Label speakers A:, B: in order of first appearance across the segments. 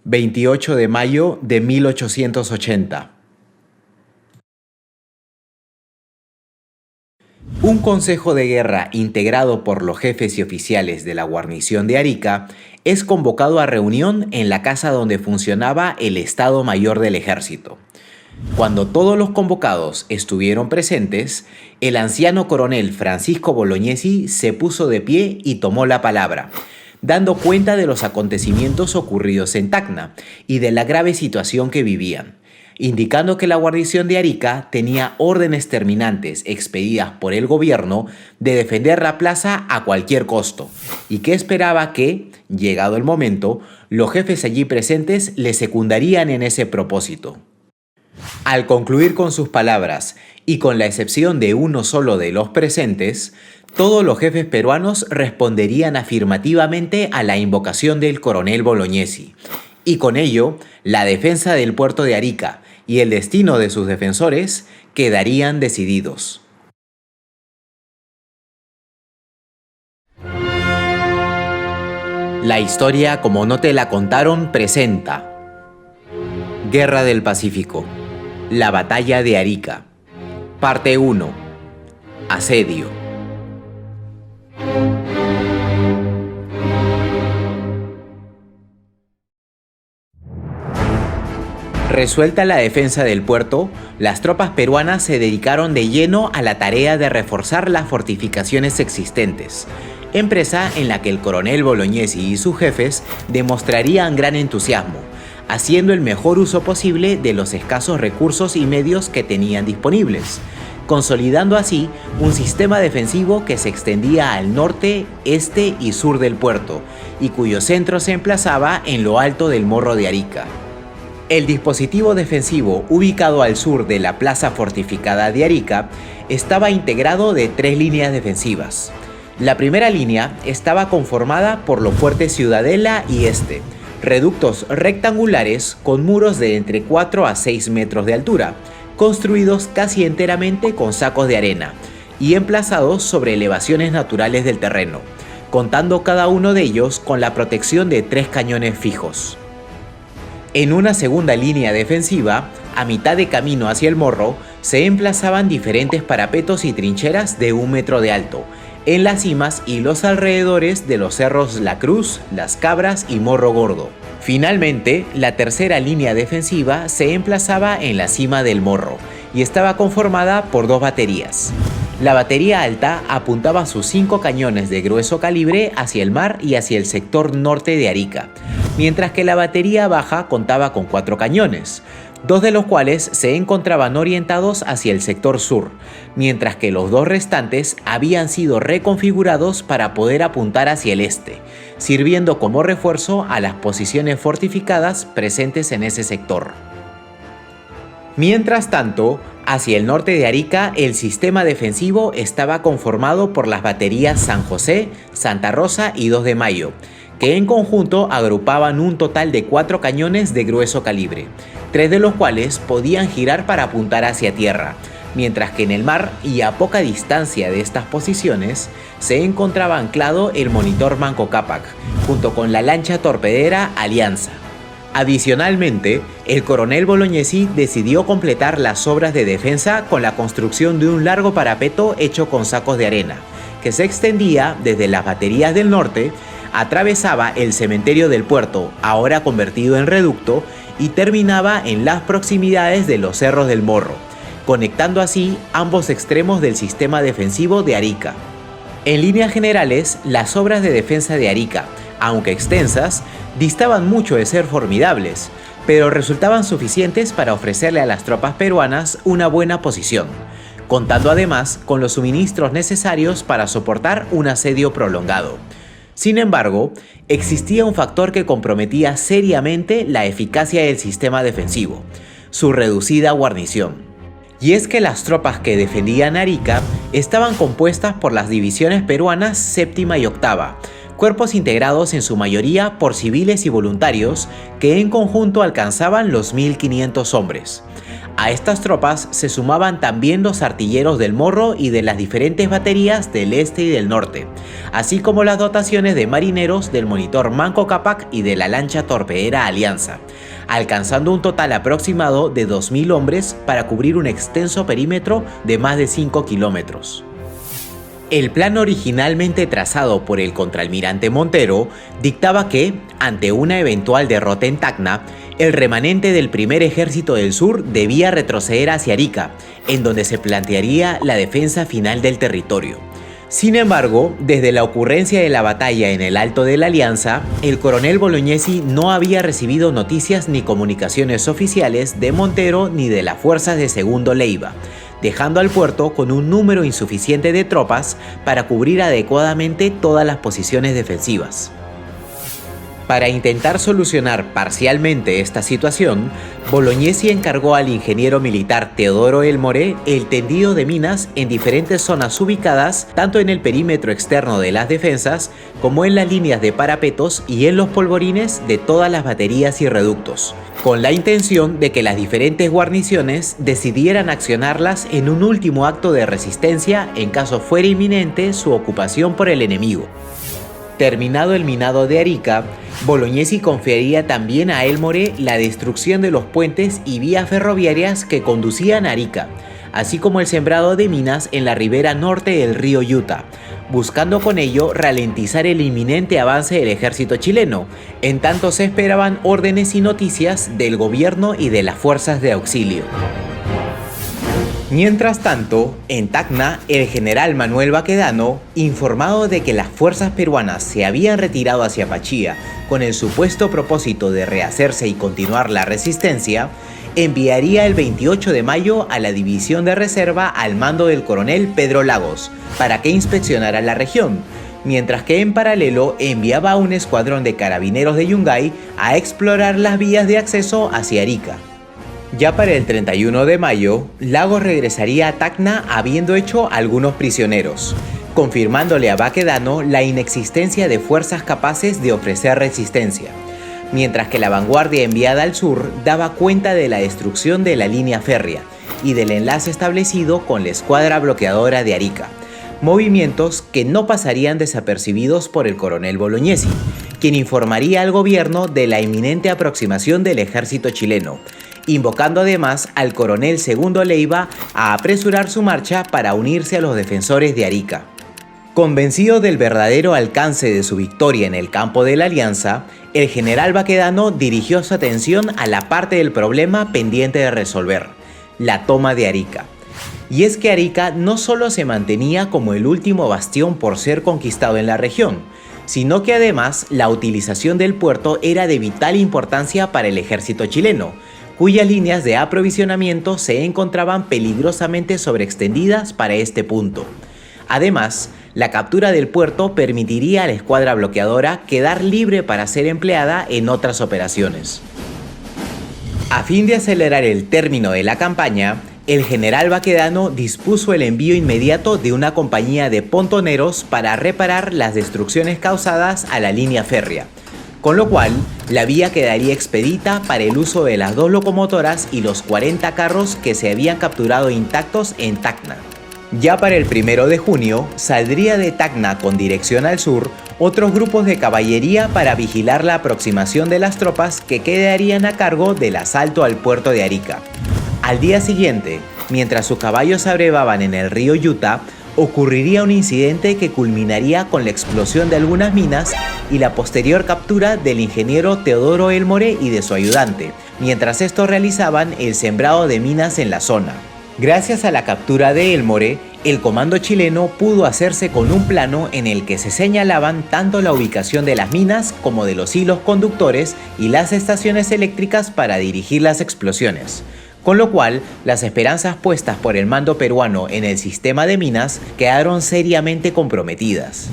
A: 28 de mayo de 1880. Un consejo de guerra integrado por los jefes y oficiales de la guarnición de Arica es convocado a reunión en la casa donde funcionaba el Estado Mayor del Ejército. Cuando todos los convocados estuvieron presentes, el anciano coronel Francisco Bolognesi se puso de pie y tomó la palabra, dando cuenta de los acontecimientos ocurridos en Tacna y de la grave situación que vivían, indicando que la guarnición de Arica tenía órdenes terminantes expedidas por el gobierno de defender la plaza a cualquier costo y que esperaba que, llegado el momento, los jefes allí presentes le secundarían en ese propósito. Al concluir con sus palabras, y con la excepción de uno solo de los presentes, todos los jefes peruanos responderían afirmativamente a la invocación del coronel Bolognesi, y con ello, la defensa del puerto de Arica y el destino de sus defensores quedarían decididos. La historia como no te la contaron presenta Guerra del Pacífico, la batalla de Arica. Parte 1. Asedio. Resuelta la defensa del puerto, las tropas peruanas se dedicaron de lleno a la tarea de reforzar las fortificaciones existentes, empresa en la que el coronel Bolognesi y sus jefes demostrarían gran entusiasmo, haciendo el mejor uso posible de los escasos recursos y medios que tenían disponibles, consolidando así un sistema defensivo que se extendía al norte, este y sur del puerto, y cuyo centro se emplazaba en lo alto del Morro de Arica. El dispositivo defensivo ubicado al sur de la plaza fortificada de Arica estaba integrado de 3 líneas defensivas. La primera línea estaba conformada por los fuertes Ciudadela y Este, reductos rectangulares con muros de entre 4 a 6 metros de altura, construidos casi enteramente con sacos de arena y emplazados sobre elevaciones naturales del terreno, contando cada uno de ellos con la protección de 3 cañones fijos. En una segunda línea defensiva, a mitad de camino hacia el morro, se emplazaban diferentes parapetos y trincheras de 1 metro de alto, en las cimas y los alrededores de los cerros La Cruz, Las Cabras y Morro Gordo. Finalmente, la tercera línea defensiva se emplazaba en la cima del morro y estaba conformada por 2 baterías. La batería alta apuntaba sus 5 cañones de grueso calibre hacia el mar y hacia el sector norte de Arica, mientras que la batería baja contaba con 4 cañones, 2 de los cuales se encontraban orientados hacia el sector sur, mientras que los 2 restantes habían sido reconfigurados para poder apuntar hacia el este, sirviendo como refuerzo a las posiciones fortificadas presentes en ese sector. Mientras tanto, hacia el norte de Arica, el sistema defensivo estaba conformado por las baterías San José, Santa Rosa y 2 de Mayo, que en conjunto agrupaban un total de 4 cañones de grueso calibre, 3 de los cuales podían girar para apuntar hacia tierra, mientras que en el mar y a poca distancia de estas posiciones se encontraba anclado el monitor Manco Cápac, junto con la lancha torpedera Alianza. Adicionalmente, el coronel Bolognesi decidió completar las obras de defensa con la construcción de un largo parapeto hecho con sacos de arena, que se extendía desde las baterías del norte, atravesaba el cementerio del puerto, ahora convertido en reducto, y terminaba en las proximidades de los cerros del Morro, conectando así ambos extremos del sistema defensivo de Arica. En líneas generales, las obras de defensa de Arica, aunque extensas, distaban mucho de ser formidables, pero resultaban suficientes para ofrecerle a las tropas peruanas una buena posición, contando además con los suministros necesarios para soportar un asedio prolongado. Sin embargo, existía un factor que comprometía seriamente la eficacia del sistema defensivo: su reducida guarnición. Y es que las tropas que defendían Arica estaban compuestas por las divisiones peruanas séptima y octava, cuerpos integrados en su mayoría por civiles y voluntarios que en conjunto alcanzaban los 1.500 hombres. A estas tropas se sumaban también los artilleros del Morro y de las diferentes baterías del este y del norte, así como las dotaciones de marineros del monitor Manco Cápac y de la lancha torpedera Alianza, alcanzando un total aproximado de 2.000 hombres para cubrir un extenso perímetro de más de 5 kilómetros. El plan originalmente trazado por el contraalmirante Montero dictaba que, ante una eventual derrota en Tacna, el remanente del primer ejército del sur debía retroceder hacia Arica, en donde se plantearía la defensa final del territorio. Sin embargo, desde la ocurrencia de la batalla en el Alto de la Alianza, el coronel Bolognesi no había recibido noticias ni comunicaciones oficiales de Montero ni de las fuerzas de Segundo Leiva, dejando al puerto con un número insuficiente de tropas para cubrir adecuadamente todas las posiciones defensivas. Para intentar solucionar parcialmente esta situación, Bolognesi encargó al ingeniero militar Teodoro Elmore el tendido de minas en diferentes zonas ubicadas tanto en el perímetro externo de las defensas como en las líneas de parapetos y en los polvorines de todas las baterías y reductos, con la intención de que las diferentes guarniciones decidieran accionarlas en un último acto de resistencia en caso fuera inminente su ocupación por el enemigo. Terminado el minado de Arica, Bolognesi confiaría también a Elmore la destrucción de los puentes y vías ferroviarias que conducían a Arica, así como el sembrado de minas en la ribera norte del río Utah, buscando con ello ralentizar el inminente avance del ejército chileno, en tanto se esperaban órdenes y noticias del gobierno y de las fuerzas de auxilio. Mientras tanto, en Tacna, el general Manuel Baquedano, informado de que las fuerzas peruanas se habían retirado hacia Pachía con el supuesto propósito de rehacerse y continuar la resistencia, enviaría el 28 de mayo a la división de reserva al mando del coronel Pedro Lagos para que inspeccionara la región, mientras que en paralelo enviaba a un escuadrón de carabineros de Yungay a explorar las vías de acceso hacia Arica. Ya para el 31 de mayo, Lagos regresaría a Tacna habiendo hecho algunos prisioneros, confirmándole a Baquedano la inexistencia de fuerzas capaces de ofrecer resistencia, mientras que la vanguardia enviada al sur daba cuenta de la destrucción de la línea férrea y del enlace establecido con la escuadra bloqueadora de Arica, movimientos que no pasarían desapercibidos por el coronel Bolognesi, quien informaría al gobierno de la inminente aproximación del ejército chileno, invocando además al coronel Segundo Leiva a apresurar su marcha para unirse a los defensores de Arica. Convencido del verdadero alcance de su victoria en el campo de la Alianza, el general Baquedano dirigió su atención a la parte del problema pendiente de resolver, la toma de Arica. Y es que Arica no solo se mantenía como el último bastión por ser conquistado en la región, sino que además la utilización del puerto era de vital importancia para el ejército chileno, cuyas líneas de aprovisionamiento se encontraban peligrosamente sobreextendidas para este punto. Además, la captura del puerto permitiría a la escuadra bloqueadora quedar libre para ser empleada en otras operaciones. A fin de acelerar el término de la campaña, el general Baquedano dispuso el envío inmediato de una compañía de pontoneros para reparar las destrucciones causadas a la línea férrea, con lo cual la vía quedaría expedita para el uso de las 2 locomotoras y los 40 carros que se habían capturado intactos en Tacna. Ya para el 1 de junio saldría de Tacna con dirección al sur otros grupos de caballería para vigilar la aproximación de las tropas que quedarían a cargo del asalto al puerto de Arica. Al día siguiente, mientras sus caballos se abrevaban en el río Utah, ocurriría un incidente que culminaría con la explosión de algunas minas y la posterior captura del ingeniero Teodoro Elmore y de su ayudante, mientras estos realizaban el sembrado de minas en la zona. Gracias a la captura de Elmore, el comando chileno pudo hacerse con un plano en el que se señalaban tanto la ubicación de las minas como de los hilos conductores y las estaciones eléctricas para dirigir las explosiones, con lo cual las esperanzas puestas por el mando peruano en el sistema de minas quedaron seriamente comprometidas.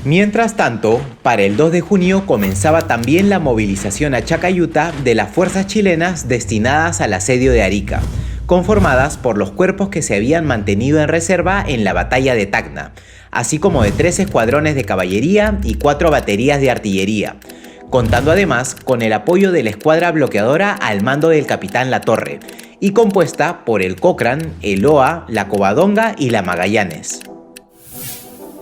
A: Mientras tanto, para el 2 de junio comenzaba también la movilización a Chacayuta de las fuerzas chilenas destinadas al asedio de Arica, conformadas por los cuerpos que se habían mantenido en reserva en la batalla de Tacna, así como de 3 escuadrones de caballería y 4 baterías de artillería, contando además con el apoyo de la escuadra bloqueadora al mando del capitán Latorre, y compuesta por el Cochrane, el Oa, la Covadonga y la Magallanes.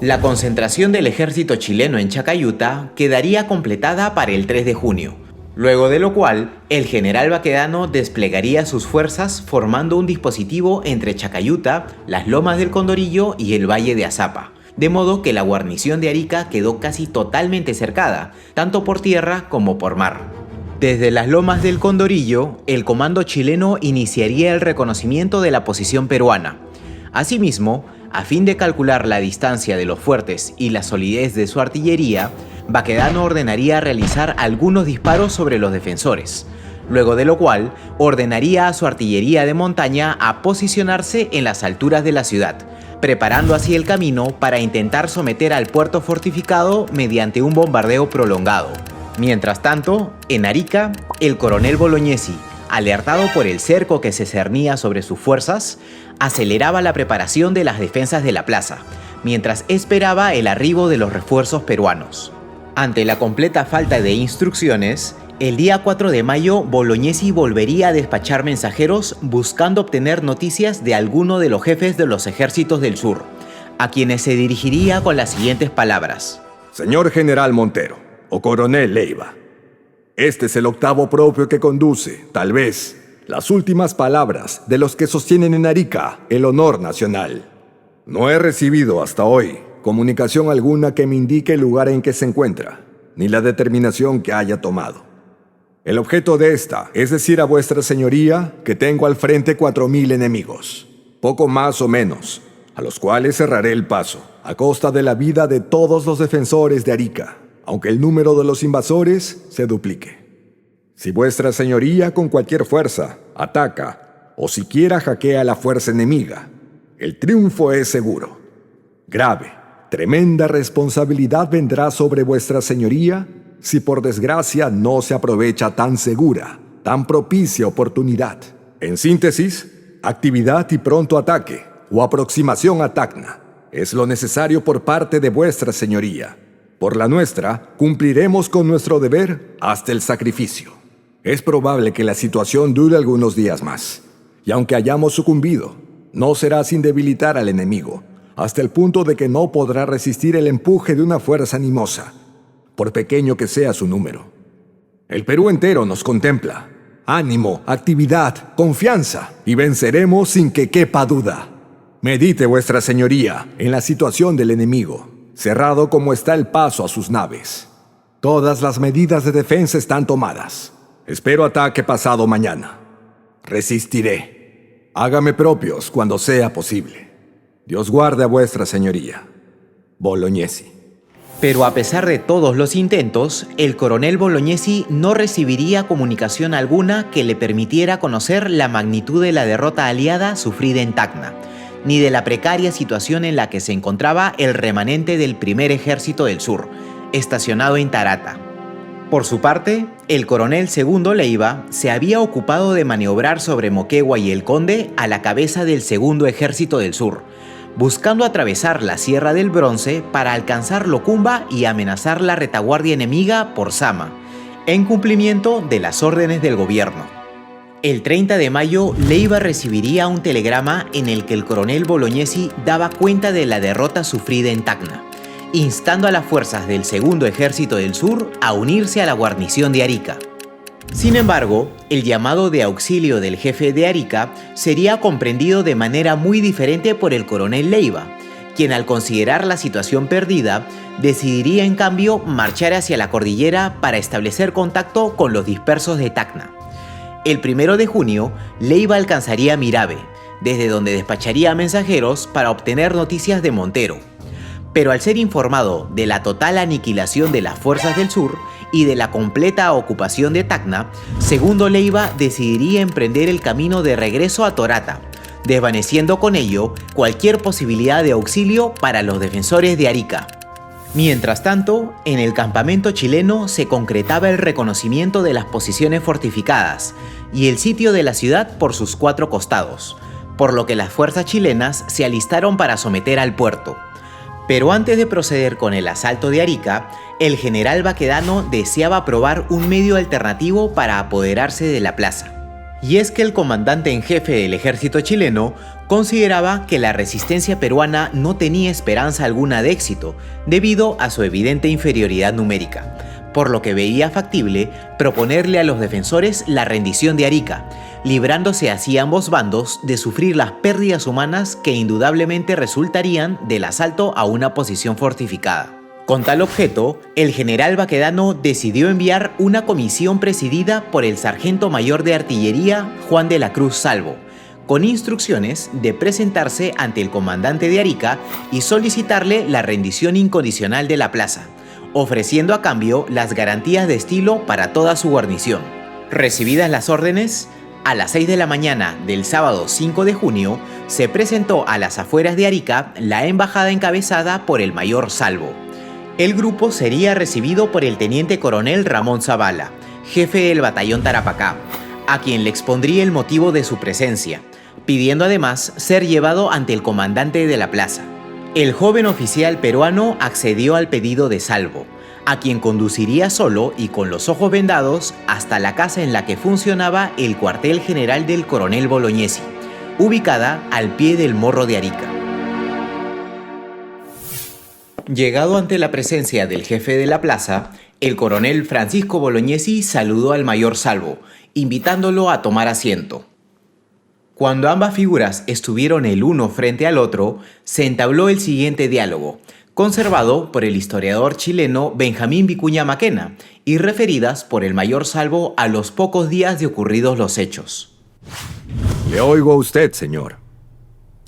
A: La concentración del ejército chileno en Chacayuta quedaría completada para el 3 de junio, luego de lo cual el general Baquedano desplegaría sus fuerzas formando un dispositivo entre Chacayuta, las Lomas del Condorillo y el Valle de Azapa, de modo que la guarnición de Arica quedó casi totalmente cercada, tanto por tierra como por mar. Desde las Lomas del Condorillo, el comando chileno iniciaría el reconocimiento de la posición peruana. Asimismo, a fin de calcular la distancia de los fuertes y la solidez de su artillería, Baquedano ordenaría realizar algunos disparos sobre los defensores, luego de lo cual ordenaría a su artillería de montaña a posicionarse en las alturas de la ciudad, preparando así el camino para intentar someter al puerto fortificado mediante un bombardeo prolongado. Mientras tanto, en Arica, el coronel Bolognesi, alertado por el cerco que se cernía sobre sus fuerzas, aceleraba la preparación de las defensas de la plaza, mientras esperaba el arribo de los refuerzos peruanos. Ante la completa falta de instrucciones, el día 4 de mayo Bolognesi volvería a despachar mensajeros buscando obtener noticias de alguno de los jefes de los ejércitos del sur, a quienes se dirigiría con las siguientes palabras.
B: Señor General Montero, o Coronel Leiva, este es el octavo propio que conduce, tal vez, las últimas palabras de los que sostienen en Arica el honor nacional. No he recibido hasta hoy comunicación alguna que me indique el lugar en que se encuentra, ni la determinación que haya tomado. El objeto de esta es decir a vuestra señoría que tengo al frente 4.000 enemigos, poco más o menos, a los cuales cerraré el paso, a costa de la vida de todos los defensores de Arica, aunque el número de los invasores se duplique. Si vuestra señoría con cualquier fuerza ataca o siquiera hackea la fuerza enemiga, el triunfo es seguro. Grave, tremenda responsabilidad vendrá sobre vuestra señoría si por desgracia no se aprovecha tan segura, tan propicia oportunidad. En síntesis, actividad y pronto ataque o aproximación a Tacna es lo necesario por parte de vuestra señoría. Por la nuestra, cumpliremos con nuestro deber hasta el sacrificio. Es probable que la situación dure algunos días más, y aunque hayamos sucumbido, no será sin debilitar al enemigo, hasta el punto de que no podrá resistir el empuje de una fuerza animosa, por pequeño que sea su número. El Perú entero nos contempla. Ánimo, actividad, confianza, y venceremos sin que quepa duda. Medite vuestra señoría en la situación del enemigo, cerrado como está el paso a sus naves. Todas las medidas de defensa están tomadas. Espero ataque pasado mañana. Resistiré. Hágame propios cuando sea posible. Dios guarde a vuestra señoría. Bolognesi.
A: Pero a pesar de todos los intentos, el coronel Bolognesi no recibiría comunicación alguna que le permitiera conocer la magnitud de la derrota aliada sufrida en Tacna, ni de la precaria situación en la que se encontraba el remanente del primer ejército del sur, estacionado en Tarata. Por su parte, el coronel Segundo Leiva se había ocupado de maniobrar sobre Moquegua y El Conde a la cabeza del segundo ejército del sur, buscando atravesar la Sierra del Bronce para alcanzar Locumba y amenazar la retaguardia enemiga por Sama, en cumplimiento de las órdenes del gobierno. El 30 de mayo, Leiva recibiría un telegrama en el que el coronel Bolognesi daba cuenta de la derrota sufrida en Tacna, instando a las fuerzas del Segundo Ejército del Sur a unirse a la guarnición de Arica. Sin embargo, el llamado de auxilio del jefe de Arica sería comprendido de manera muy diferente por el coronel Leiva, quien al considerar la situación perdida, decidiría en cambio marchar hacia la cordillera para establecer contacto con los dispersos de Tacna. El 1 de junio, Leiva alcanzaría Mirabe, desde donde despacharía mensajeros para obtener noticias de Montero. Pero al ser informado de la total aniquilación de las fuerzas del sur y de la completa ocupación de Tacna, Segundo Leiva decidiría emprender el camino de regreso a Torata, desvaneciendo con ello cualquier posibilidad de auxilio para los defensores de Arica. Mientras tanto, en el campamento chileno se concretaba el reconocimiento de las posiciones fortificadas y el sitio de la ciudad por sus 4 costados, por lo que las fuerzas chilenas se alistaron para someter al puerto. Pero antes de proceder con el asalto de Arica, el general Baquedano deseaba probar un medio alternativo para apoderarse de la plaza. Y es que el comandante en jefe del ejército chileno consideraba que la resistencia peruana no tenía esperanza alguna de éxito, debido a su evidente inferioridad numérica, por lo que veía factible proponerle a los defensores la rendición de Arica, librándose así ambos bandos de sufrir las pérdidas humanas que indudablemente resultarían del asalto a una posición fortificada. Con tal objeto, el general Baquedano decidió enviar una comisión presidida por el sargento mayor de artillería Juan de la Cruz Salvo, con instrucciones de presentarse ante el comandante de Arica y solicitarle la rendición incondicional de la plaza, ofreciendo a cambio las garantías de estilo para toda su guarnición. Recibidas las órdenes, a las 6 de la mañana del sábado 5 de junio, se presentó a las afueras de Arica la embajada encabezada por el mayor Salvo. El grupo sería recibido por el teniente coronel Ramón Zavala, jefe del batallón Tarapacá, a quien le expondría el motivo de su presencia, pidiendo además ser llevado ante el comandante de la plaza. El joven oficial peruano accedió al pedido de Salvo, a quien conduciría solo y con los ojos vendados hasta la casa en la que funcionaba el cuartel general del coronel Bolognesi, ubicada al pie del Morro de Arica. Llegado ante la presencia del jefe de la plaza, el coronel Francisco Bolognesi saludó al mayor Salvo, invitándolo a tomar asiento. Cuando ambas figuras estuvieron el uno frente al otro, se entabló el siguiente diálogo, conservado por el historiador chileno Benjamín Vicuña Maquena y referidas por el mayor Salvo a los pocos días de ocurridos los hechos.
B: Le oigo a usted, señor.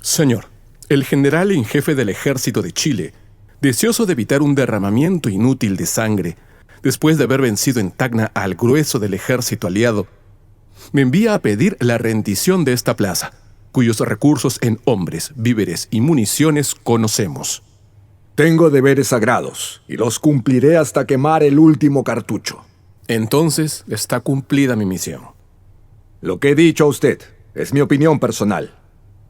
C: Señor, el general en jefe del ejército de Chile, deseoso de evitar un derramamiento inútil de sangre, después de haber vencido en Tacna al grueso del ejército aliado, me envía a pedir la rendición de esta plaza, cuyos recursos en hombres, víveres y municiones conocemos.
B: Tengo deberes sagrados y los cumpliré hasta quemar el último cartucho.
C: Entonces está cumplida mi misión.
B: Lo que he dicho a usted es mi opinión personal,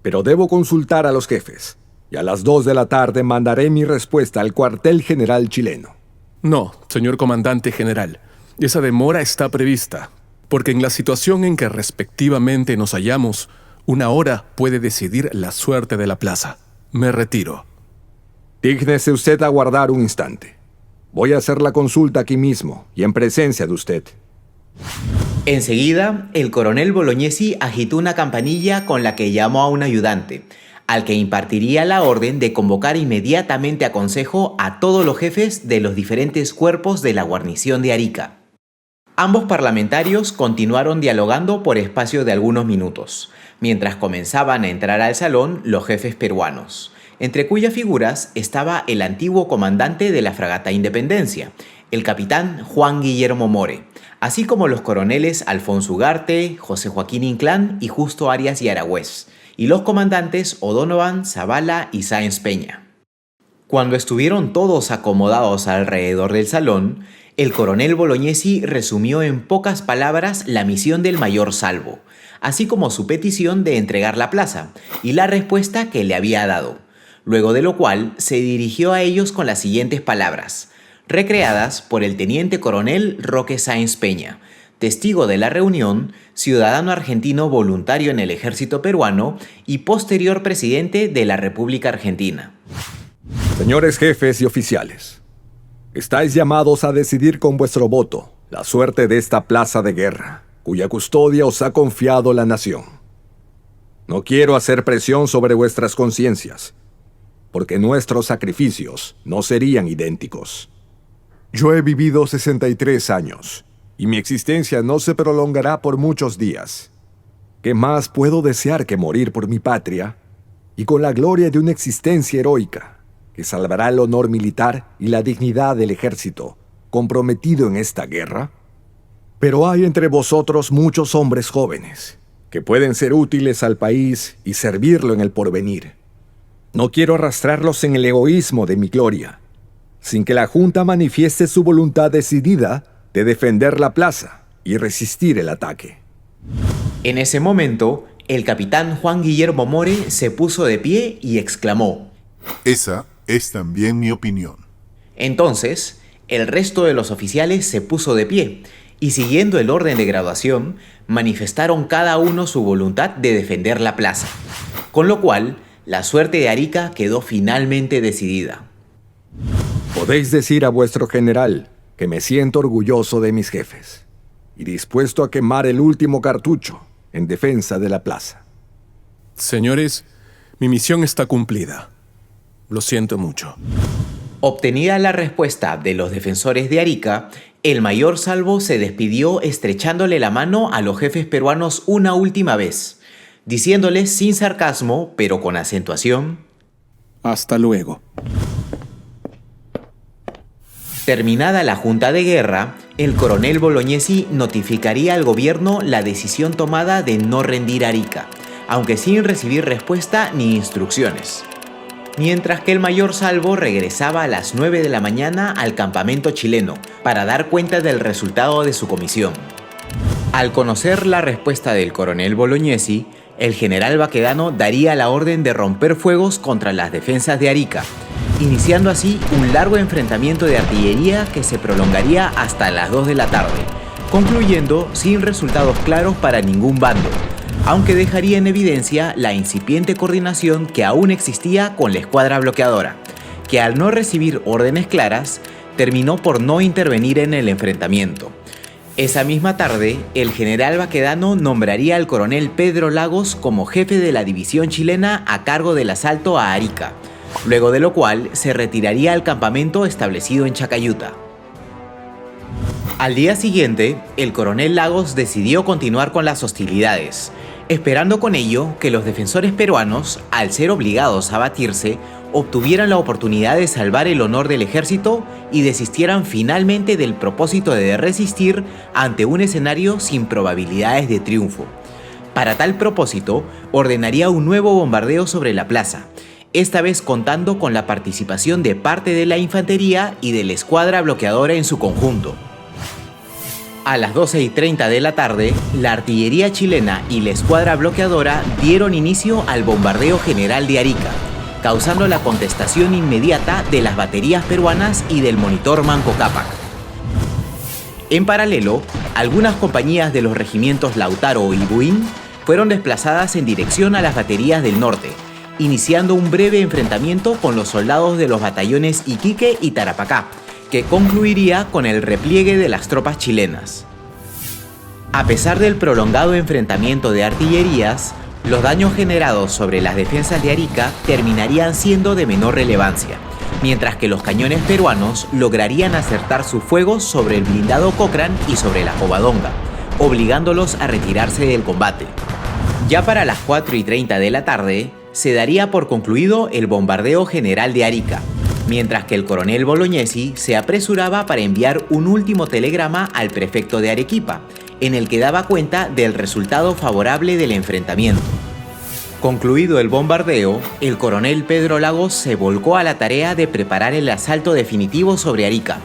B: pero debo consultar a los jefes. Y a las 2 de la tarde mandaré mi respuesta al cuartel general chileno.
C: No, señor comandante general, esa demora está prevista, porque en la situación en que respectivamente nos hallamos, una hora puede decidir la suerte de la plaza. Me retiro.
B: Dígnese usted aguardar un instante. Voy a hacer la consulta aquí mismo y en presencia de usted.
A: Enseguida, el coronel Bolognesi agitó una campanilla con la que llamó a un ayudante, al que impartiría la orden de convocar inmediatamente a consejo a todos los jefes de los diferentes cuerpos de la guarnición de Arica. Ambos parlamentarios continuaron dialogando por espacio de algunos minutos, mientras comenzaban a entrar al salón los jefes peruanos, entre cuyas figuras estaba el antiguo comandante de la fragata Independencia, el capitán Juan Guillermo More, así como los coroneles Alfonso Ugarte, José Joaquín Inclán y Justo Arias y Aragüez, y los comandantes O'Donovan, Zavala y Sáenz Peña. Cuando estuvieron todos acomodados alrededor del salón, el coronel Bolognesi resumió en pocas palabras la misión del mayor Salvo, así como su petición de entregar la plaza y la respuesta que le había dado, luego de lo cual se dirigió a ellos con las siguientes palabras, recreadas por el teniente coronel Roque Sáenz Peña, testigo de la reunión, ciudadano argentino voluntario en el ejército peruano y posterior presidente de la República Argentina.
B: Señores jefes y oficiales, estáis llamados a decidir con vuestro voto la suerte de esta plaza de guerra, cuya custodia os ha confiado la nación. No quiero hacer presión sobre vuestras conciencias, porque nuestros sacrificios no serían idénticos. Yo he vivido 63 años, y mi existencia no se prolongará por muchos días. ¿Qué más puedo desear que morir por mi patria y con la gloria de una existencia heroica que salvará el honor militar y la dignidad del ejército comprometido en esta guerra? Pero hay entre vosotros muchos hombres jóvenes que pueden ser útiles al país y servirlo en el porvenir. No quiero arrastrarlos en el egoísmo de mi gloria, sin que la Junta manifieste su voluntad decidida de defender la plaza y resistir el ataque.
A: En ese momento, el capitán Juan Guillermo More se puso de pie y exclamó:
D: Esa Es también mi opinión.
A: Entonces, el resto de los oficiales se puso de pie y, siguiendo el orden de graduación, manifestaron cada uno su voluntad de defender la plaza, con lo cual la suerte de Arica quedó finalmente decidida.
B: Podéis decir a vuestro general que me siento orgulloso de mis jefes y dispuesto a quemar el último cartucho en defensa de la plaza.
C: Señores, mi misión está cumplida. Lo siento mucho.
A: Obtenida la respuesta de los defensores de Arica, el mayor Salvo se despidió estrechándole la mano a los jefes peruanos una última vez, diciéndoles sin sarcasmo, pero con acentuación:
C: Hasta luego.
A: Terminada la junta de guerra, el coronel Bolognesi notificaría al gobierno la decisión tomada de no rendir Arica, aunque sin recibir respuesta ni instrucciones. Mientras que el mayor Salvo regresaba a las 9 de la mañana al campamento chileno para dar cuenta del resultado de su comisión. Al conocer la respuesta del coronel Bolognesi, el general Baquedano daría la orden de romper fuegos contra las defensas de Arica, iniciando así un largo enfrentamiento de artillería que se prolongaría hasta las 2 de la tarde, concluyendo sin resultados claros para ningún bando, aunque dejaría en evidencia la incipiente coordinación que aún existía con la escuadra bloqueadora, que al no recibir órdenes claras, terminó por no intervenir en el enfrentamiento. Esa misma tarde, el general Baquedano nombraría al coronel Pedro Lagos como jefe de la división chilena a cargo del asalto a Arica, luego de lo cual se retiraría al campamento establecido en Chacayuta. Al día siguiente, el coronel Lagos decidió continuar con las hostilidades, esperando con ello que los defensores peruanos, al ser obligados a batirse, obtuvieran la oportunidad de salvar el honor del ejército y desistieran finalmente del propósito de resistir ante un escenario sin probabilidades de triunfo. Para tal propósito, ordenaría un nuevo bombardeo sobre la plaza, esta vez contando con la participación de parte de la infantería y de la escuadra bloqueadora en su conjunto. A las 12:30 de la tarde, la artillería chilena y la escuadra bloqueadora dieron inicio al bombardeo general de Arica, causando la contestación inmediata de las baterías peruanas y del monitor Manco Cápac. En paralelo, algunas compañías de los regimientos Lautaro y Buin fueron desplazadas en dirección a las baterías del norte, iniciando un breve enfrentamiento con los soldados de los batallones Iquique y Tarapacá, que concluiría con el repliegue de las tropas chilenas. A pesar del prolongado enfrentamiento de artillerías, los daños generados sobre las defensas de Arica terminarían siendo de menor relevancia, mientras que los cañones peruanos lograrían acertar su fuego sobre el blindado Cochrane y sobre la Covadonga, obligándolos a retirarse del combate. Ya para las 4:30 de la tarde, se daría por concluido el bombardeo general de Arica, mientras que el coronel Bolognesi se apresuraba para enviar un último telegrama al prefecto de Arequipa, en el que daba cuenta del resultado favorable del enfrentamiento. Concluido el bombardeo, el coronel Pedro Lagos se volcó a la tarea de preparar el asalto definitivo sobre Arica,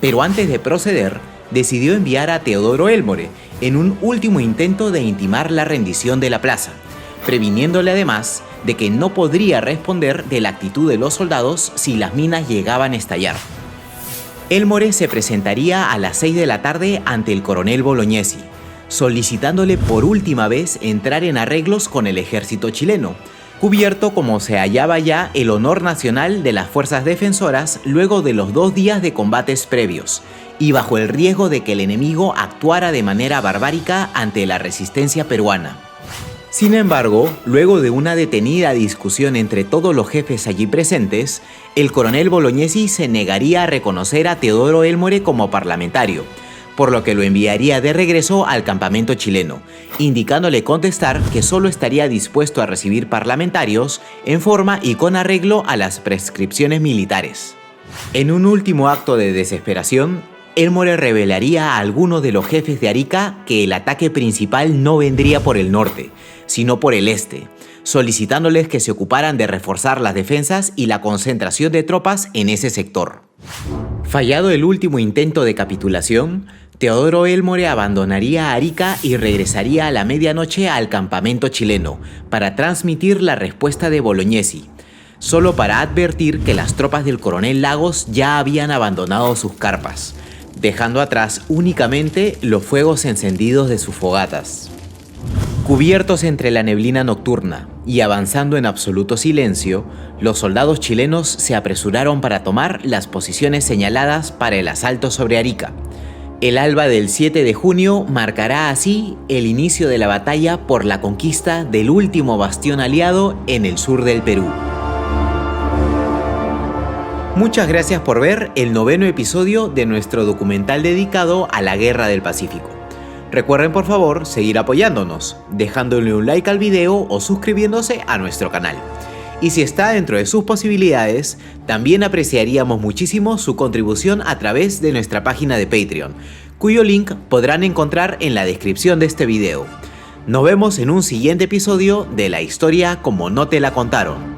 A: pero antes de proceder, decidió enviar a Teodoro Elmore en un último intento de intimar la rendición de la plaza, previniéndole además de que no podría responder de la actitud de los soldados si las minas llegaban a estallar. Elmore se presentaría a las 6 de la tarde ante el coronel Bolognesi, solicitándole por última vez entrar en arreglos con el ejército chileno, cubierto como se hallaba ya el honor nacional de las fuerzas defensoras luego de los 2 días de combates previos, y bajo el riesgo de que el enemigo actuara de manera barbárica ante la resistencia peruana. Sin embargo, luego de una detenida discusión entre todos los jefes allí presentes, el coronel Bolognesi se negaría a reconocer a Teodoro Elmore como parlamentario, por lo que lo enviaría de regreso al campamento chileno, indicándole contestar que solo estaría dispuesto a recibir parlamentarios en forma y con arreglo a las prescripciones militares. En un último acto de desesperación, Elmore revelaría a algunos de los jefes de Arica que el ataque principal no vendría por el norte, sino por el este, solicitándoles que se ocuparan de reforzar las defensas y la concentración de tropas en ese sector. Fallado el último intento de capitulación, Teodoro Elmore abandonaría Arica y regresaría a la medianoche al campamento chileno para transmitir la respuesta de Bolognesi, solo para advertir que las tropas del coronel Lagos ya habían abandonado sus carpas, dejando atrás únicamente los fuegos encendidos de sus fogatas. Cubiertos entre la neblina nocturna y avanzando en absoluto silencio, los soldados chilenos se apresuraron para tomar las posiciones señaladas para el asalto sobre Arica. El alba del 7 de junio marcará así el inicio de la batalla por la conquista del último bastión aliado en el sur del Perú. Muchas gracias por ver el 9º episodio de nuestro documental dedicado a la Guerra del Pacífico. Recuerden por favor seguir apoyándonos, dejándole un like al video o suscribiéndose a nuestro canal. Y si está dentro de sus posibilidades, también apreciaríamos muchísimo su contribución a través de nuestra página de Patreon, cuyo link podrán encontrar en la descripción de este video. Nos vemos en un siguiente episodio de La Historia como no te la contaron.